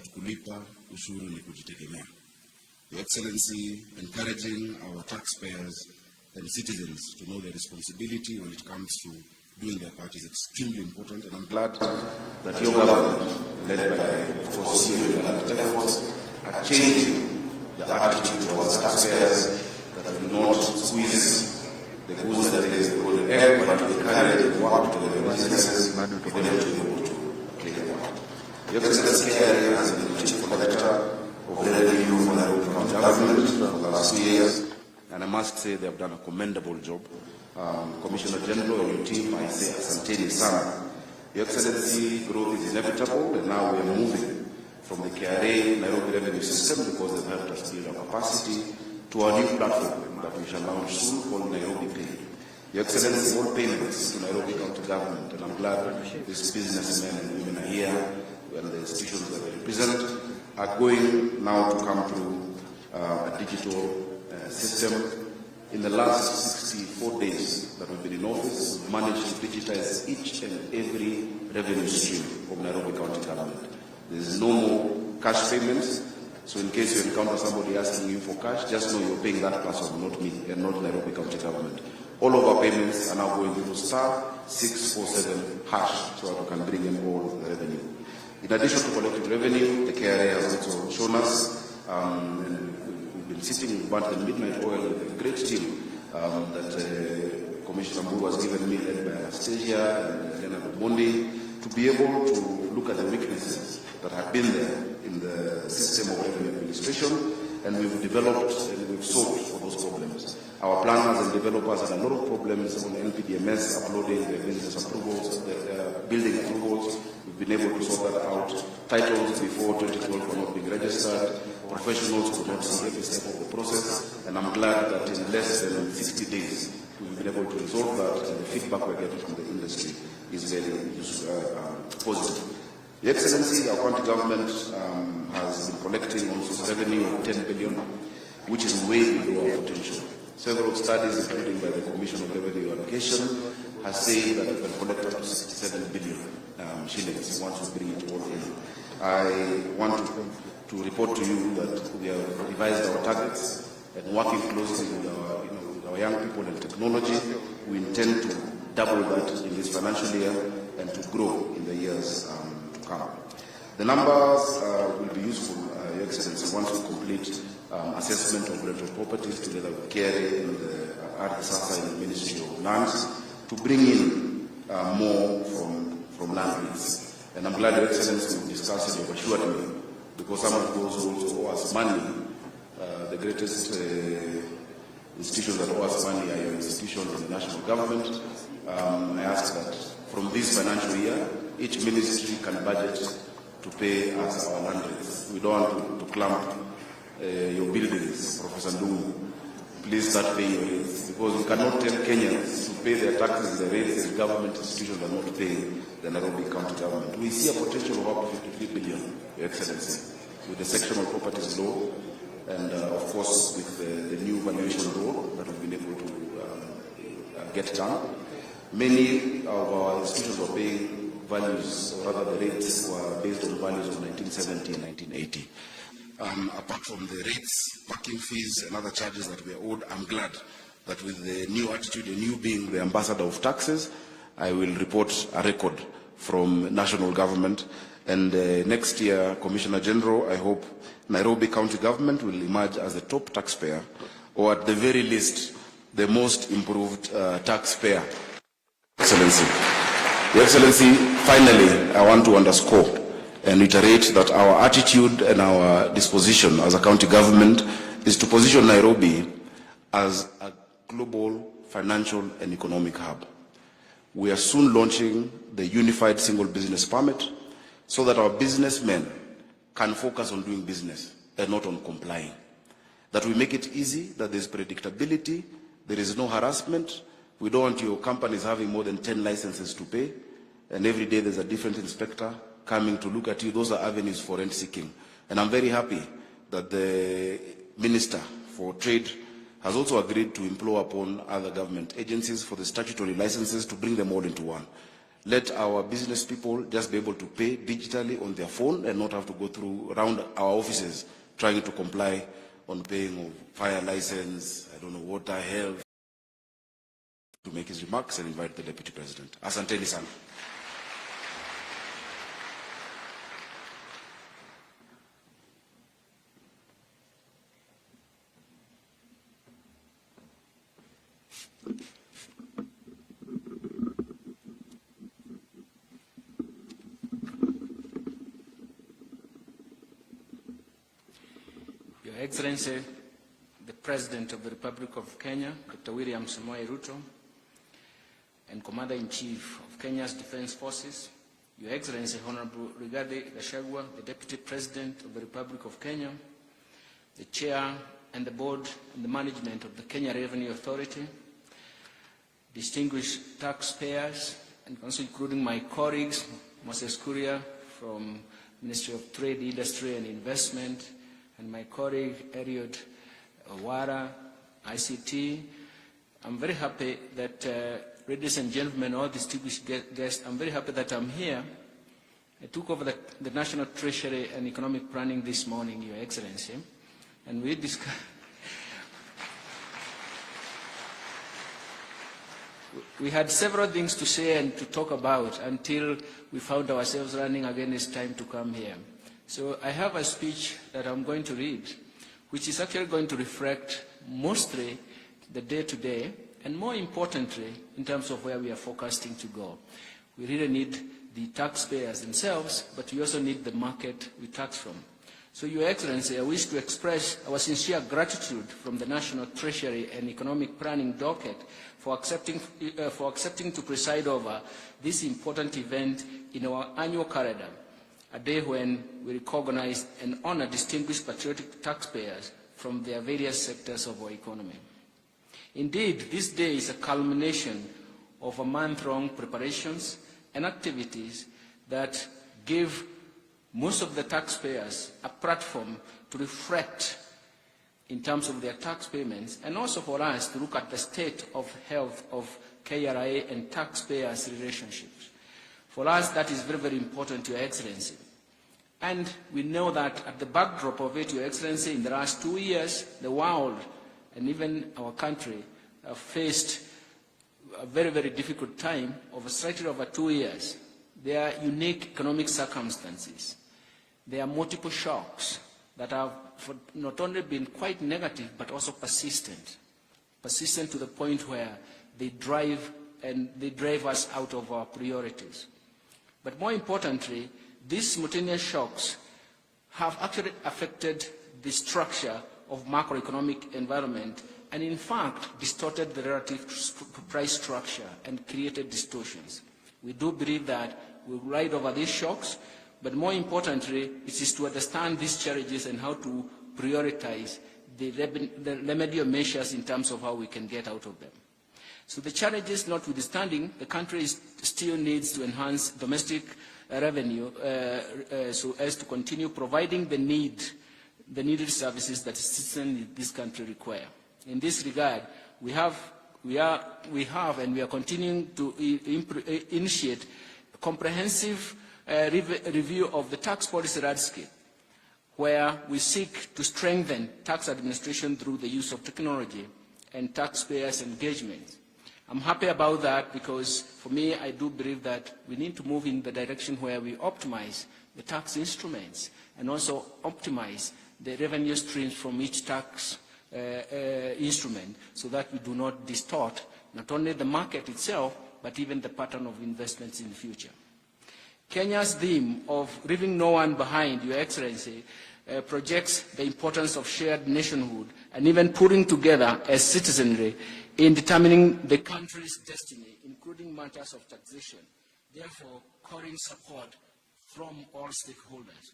that kulipa ushuru ni kujitegemea. Your Excellency, encouraging our taxpayers and citizens to know their responsibility when it comes to doing their part is extremely important, and I'm glad that your government, led by, of course, you and the efforts, are changing the attitude towards taxpayers, that will not squeeze the goose that is the golden egg, but will carry the work to the businesses for them to be able to play their part. Your Excellency, KICC has been the chief collector of revenue for the Nairobi County government for the last 2 years, and I must say they have done a commendable job. Commissioner General and your team, I say asanteni sana. Your Excellency, growth is inevitable, and now we are moving from the KRA Nairobi revenue system, because they've helped us build our capacity, to our new platform that we shall launch soon called Nairobi Pay. Your Excellency, all payments to Nairobi County government, and I'm glad these businessmen and women are here, and the institutions that they represent, are going now to come through a digital system. In the last 64 days that we've been in office, we've managed to digitize each and every revenue stream of Nairobi County government. There is no more cash payments, so in case you encounter somebody asking you for cash, just know you're paying that person, not me, and not Nairobi County government. All of our payments are now going through *647# so that we can bring in all the revenue. In addition to collecting revenue, the KRA has also shown us, and we've been sitting with Bant and Midnight Oil with a great team that Commissioner Mburu has given me, led by Anastasia and Leonard Mondi, to be able to look at the weaknesses that have been there in the system of revenue administration, and we've developed and we've solved for those problems. Our planners and developers had a lot of problems on NPDMS, uploading the business approvals, the building approvals. We've been able to sort that out. Titles before 2012 were not being registered. Professionals could not see every step of the process, and I'm glad that in less than 60 days we've been able to resolve that, and the feedback we're getting from the industry is very positive. Your Excellency, our county government has been collecting also revenue of 10 billion, which is way below our potential. Several studies, including by the Commission of Revenue Allocation, have said that we can collect up to 67 billion shillings once we bring it all in. I want to report to you that we have revised our targets, and working closely with our young people and technology, we intend to double that in this financial year and to grow in the years to come. The numbers will be useful, Your Excellency, once we complete assessment of rental properties together with KRA and the RSSA in the Ministry of Lands to bring in more from land lease. And I'm glad Your Excellency will discuss it, you've assured me, because some of those who owe us money, the greatest institutions that owe us money are your institutions in the national government. I ask that from this financial year, each ministry can budget to pay us our land rates. We don't want to clamp your buildings, Professor Ndungu. Please start paying your rates, because we cannot tell Kenyans to pay their taxes, the rates the government institutions are not paying the Nairobi County government. We see a potential of up to 53 billion, Your Excellency, with the sectional properties law, and of course with the new valuation law that we've been able to get done. Many of our institutions were paying values, or rather the rates were based on values of 1970 and 1980. Apart from the rates, parking fees and other charges that we are owed, I'm glad that with the new attitude and you being the ambassador of taxes, I will report a record from national government. And next year, Commissioner General, I hope Nairobi County government will emerge as the top taxpayer, or at the very least, the most improved taxpayer. Excellency. Your Excellency, finally, I want to underscore and reiterate that our attitude and our disposition as a county government is to position Nairobi as a global financial and economic hub. We are soon launching the Unified Single Business Permit so that our businessmen can focus on doing business and not on complying. That we make it easy, that there is predictability, there is no harassment. We don't want your companies having more than 10 licenses to pay, and every day there's a different inspector coming to look at you. Those are avenues for rent seeking. And I'm very happy that the Minister for Trade has also agreed to implore upon other government agencies for the statutory licenses to bring them all into one. Let our business people just be able to pay digitally on their phone and not have to go through around our offices trying to comply on paying of fire license, I don't know, water, health, to make his remarks and invite the Deputy President. Asanteni sana. Your Excellency, the President of the Republic of Kenya, Dr. William Samoei Ruto, and Commander-in-Chief of Kenya's Defense Forces, Your Excellency, Honorable Rigathi Gachagua, the Deputy President of the Republic of Kenya, the Chair and the Board and the Management of the Kenya Revenue Authority, distinguished taxpayers, and also including my colleagues, Moses Kuria from Ministry of Trade, Industry and Investment, and my colleague Eliud Owara, ICT. I'm very happy that, ladies and gentlemen, all distinguished guests, I'm very happy that I'm here. I took over the National Treasury and Economic Planning this morning, Your Excellency, and we discussed. We had several things to say and to talk about until we found ourselves running against time to come here. So I have a speech that I'm going to read, which is actually going to reflect mostly the day-to-day, and more importantly, in terms of where we are forecasting to go. We really need the taxpayers themselves, but we also need the market we tax from. So, Your Excellency, I wish to express our sincere gratitude from the National Treasury and Economic Planning docket for accepting to preside over this important event in our annual calendar, a day when we recognize and honor distinguished patriotic taxpayers from their various sectors of our economy. Indeed, this day is a culmination of a month-long preparations and activities that give most of the taxpayers a platform to reflect in terms of their tax payments, and also for us to look at the state of health of KRA and taxpayers' relationships. For us, that is very, very important, Your Excellency. And we know that at the backdrop of it, Your Excellency, in the last 2 years, the world and even our country have faced a very, very difficult time of slightly over 2 years. There are unique economic circumstances. There are multiple shocks that have not only been quite negative, but also persistent to the point where they drive us out of our priorities. But more importantly, these simultaneous shocks have actually affected the structure of macroeconomic environment and in fact distorted the relative price structure and created distortions. We do believe that we'll ride over these shocks, but more importantly, it is to understand these challenges and how to prioritize the remedial measures in terms of how we can get out of them. So the challenges notwithstanding, the country still needs to enhance domestic revenue so as to continue providing the needed services that citizens in this country require. In this regard, we are continuing to initiate a comprehensive review of the tax policy landscape, where we seek to strengthen tax administration through the use of technology and taxpayers' engagement. I'm happy about that because, for me, I do believe that we need to move in the direction where we optimize the tax instruments and also optimize the revenue streams from each tax instrument so that we do not distort not only the market itself, but even the pattern of investments in the future. Kenya's theme of leaving no one behind, Your Excellency, projects the importance of shared nationhood and even pulling together as citizenry in determining the country's destiny, including matters of taxation, therefore calling support from all stakeholders.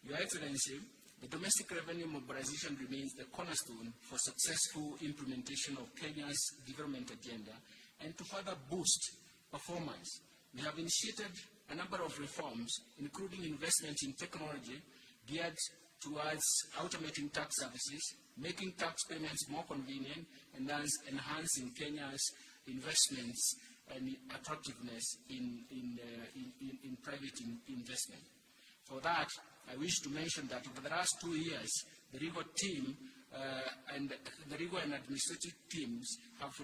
Your Excellency, the domestic revenue mobilization remains the cornerstone for successful implementation of Kenya's development agenda and to further boost performance. We have initiated a number of reforms, including investment in technology geared towards automating tax services, making tax payments more convenient, and thus enhancing Kenya's investments and attractiveness in private investment. For that, I wish to mention that over the last 2 years, the Ruto team and the Ruto and administrative teams have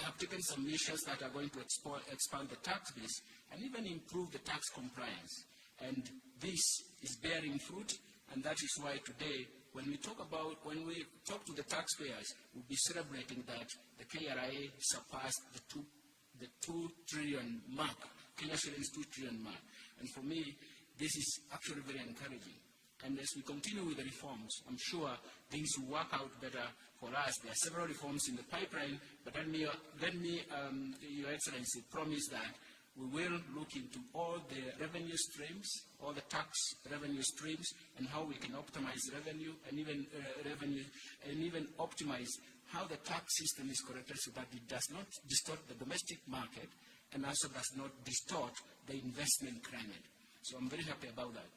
have taken some measures that are going to expand the tax base and even improve the tax compliance. And this is bearing fruit, and that is why today, when we talk to the taxpayers, we'll be celebrating that the KRA surpassed the 2 trillion mark, Kenya shillings 2 trillion mark. And for me, this is actually very encouraging. And as we continue with the reforms, I'm sure things will work out better for us. There are several reforms in the pipeline, but let me Your Excellency, promise that we will look into all the revenue streams, all the tax revenue streams, and how we can optimize revenue and even optimize how the tax system is corrected so that it does not distort the domestic market and also does not distort the investment climate. So I'm very happy about that.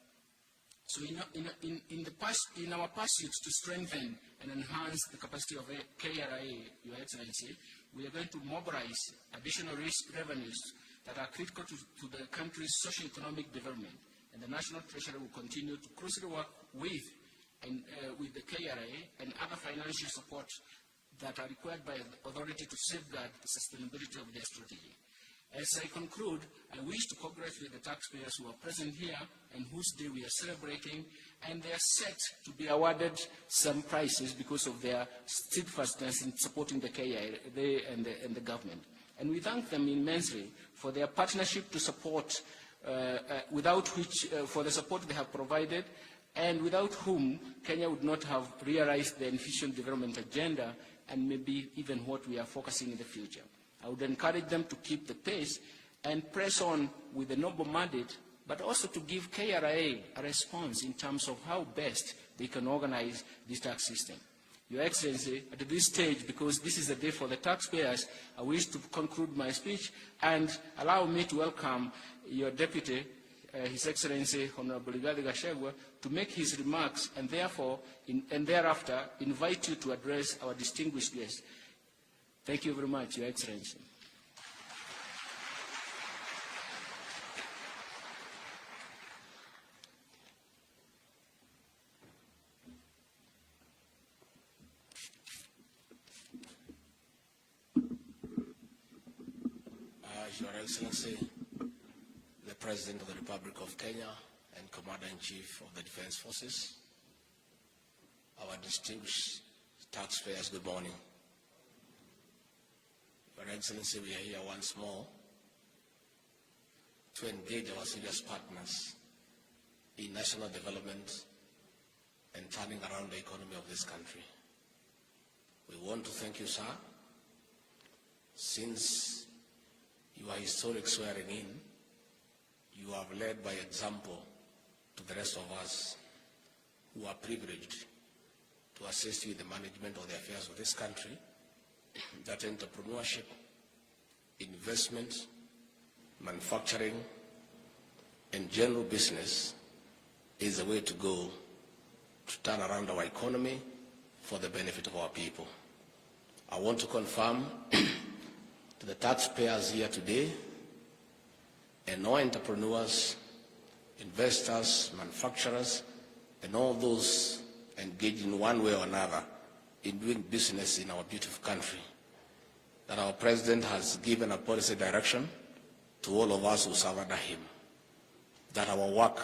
So in our pursuits to strengthen and enhance the capacity of KRA, Your Excellency, we are going to mobilize additional revenues that are critical to the country's socio-economic development. And the National Treasury will continue to closely work with the KRA and other financial support that are required by the authority to safeguard the sustainability of their strategy. As I conclude, I wish to congratulate the taxpayers who are present here and whose day we are celebrating, and they are set to be awarded some prizes because of their steadfastness in supporting the KRA and the government. And we thank them immensely for their partnership to support, for the support they have provided, and without whom Kenya would not have realized the efficient development agenda and maybe even what we are focusing in the future. I would encourage them to keep the pace and press on with the noble mandate, but also to give KRA a response in terms of how best they can organize this tax system. Your Excellency, at this stage, because this is a day for the taxpayers, I wish to conclude my speech and allow me to welcome your Deputy, His Excellency Honorable Rigathi Gachagua, to make his remarks and thereafter invite you to address our distinguished guests. Thank you very much, Your Excellency. Your Excellency, the President of the Republic of Kenya and Commander-in-Chief of the Defense Forces, our distinguished taxpayers, good morning. Your Excellency, we are here once more to engage our serious partners in national development and turning around the economy of this country. We want to thank you, sir, since your historic swearing in, you have led by example to the rest of us who are privileged to assist you in the management of the affairs of this country, that entrepreneurship, investment, manufacturing, and general business is the way to go to turn around our economy for the benefit of our people. I want to confirm to the taxpayers here today and all entrepreneurs, investors, manufacturers, and all those engaged in one way or another in doing business in our beautiful country, that our President has given a policy direction to all of us who serve under him, that our work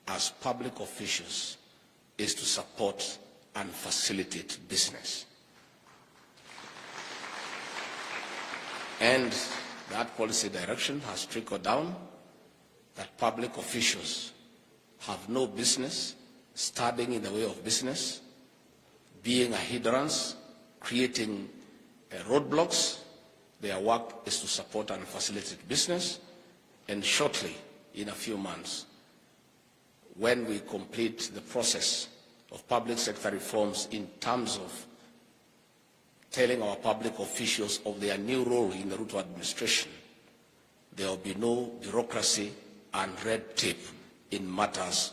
as public officials is to support and facilitate business. And that policy direction has trickled down that public officials have no business standing in the way of business, being a hindrance, creating roadblocks. Their work is to support and facilitate business. And shortly, in a few months, when we complete the process of public sector reforms in terms of telling our public officials of their new role in the Ruto administration, there will be no bureaucracy and red tape in matters,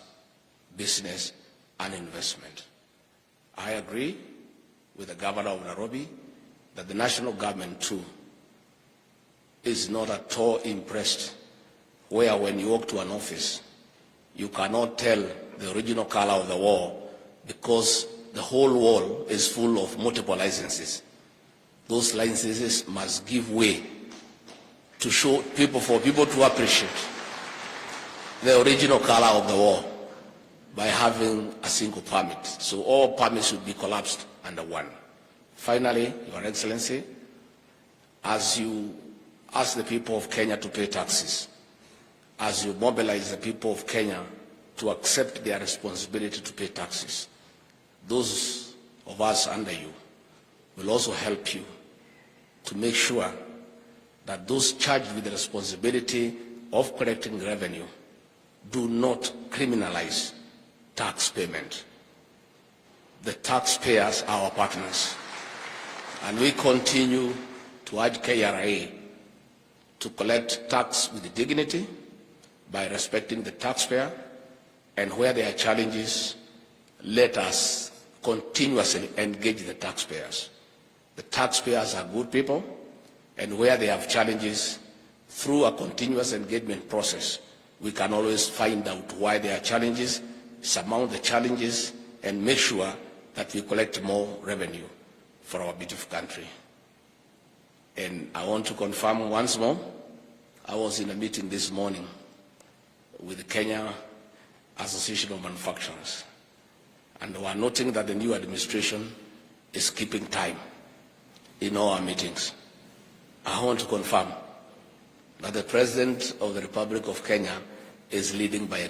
business and investment. I agree with the Governor of Nairobi that the national government too is not at all impressed, where when you walk to an office, you cannot tell the original color of the wall because the whole wall is full of multiple licenses. Those licenses must give way to show people, for people to appreciate the original color of the wall by having a single permit. So all permits should be collapsed under one. Finally, Your Excellency, as you ask the people of Kenya to pay taxes, as you mobilize the people of Kenya to accept their responsibility to pay taxes, those of us under you will also help you to make sure that those charged with the responsibility of collecting revenue do not criminalize tax payment. The taxpayers are our partners, and we continue to urge KRA to collect tax with dignity by respecting the taxpayer, and where there are challenges, let us continuously engage the taxpayers. The taxpayers are good people, and where they have challenges, through a continuous engagement process, we can always find out why there are challenges, surmount the challenges, and make sure that we collect more revenue for our beautiful country. And I want to confirm once more, I was in a meeting this morning with the Kenya Association of Manufacturers, and we are noting that the new administration is keeping time in all our meetings. I want to confirm that the President of the Republic of Kenya is leading by example.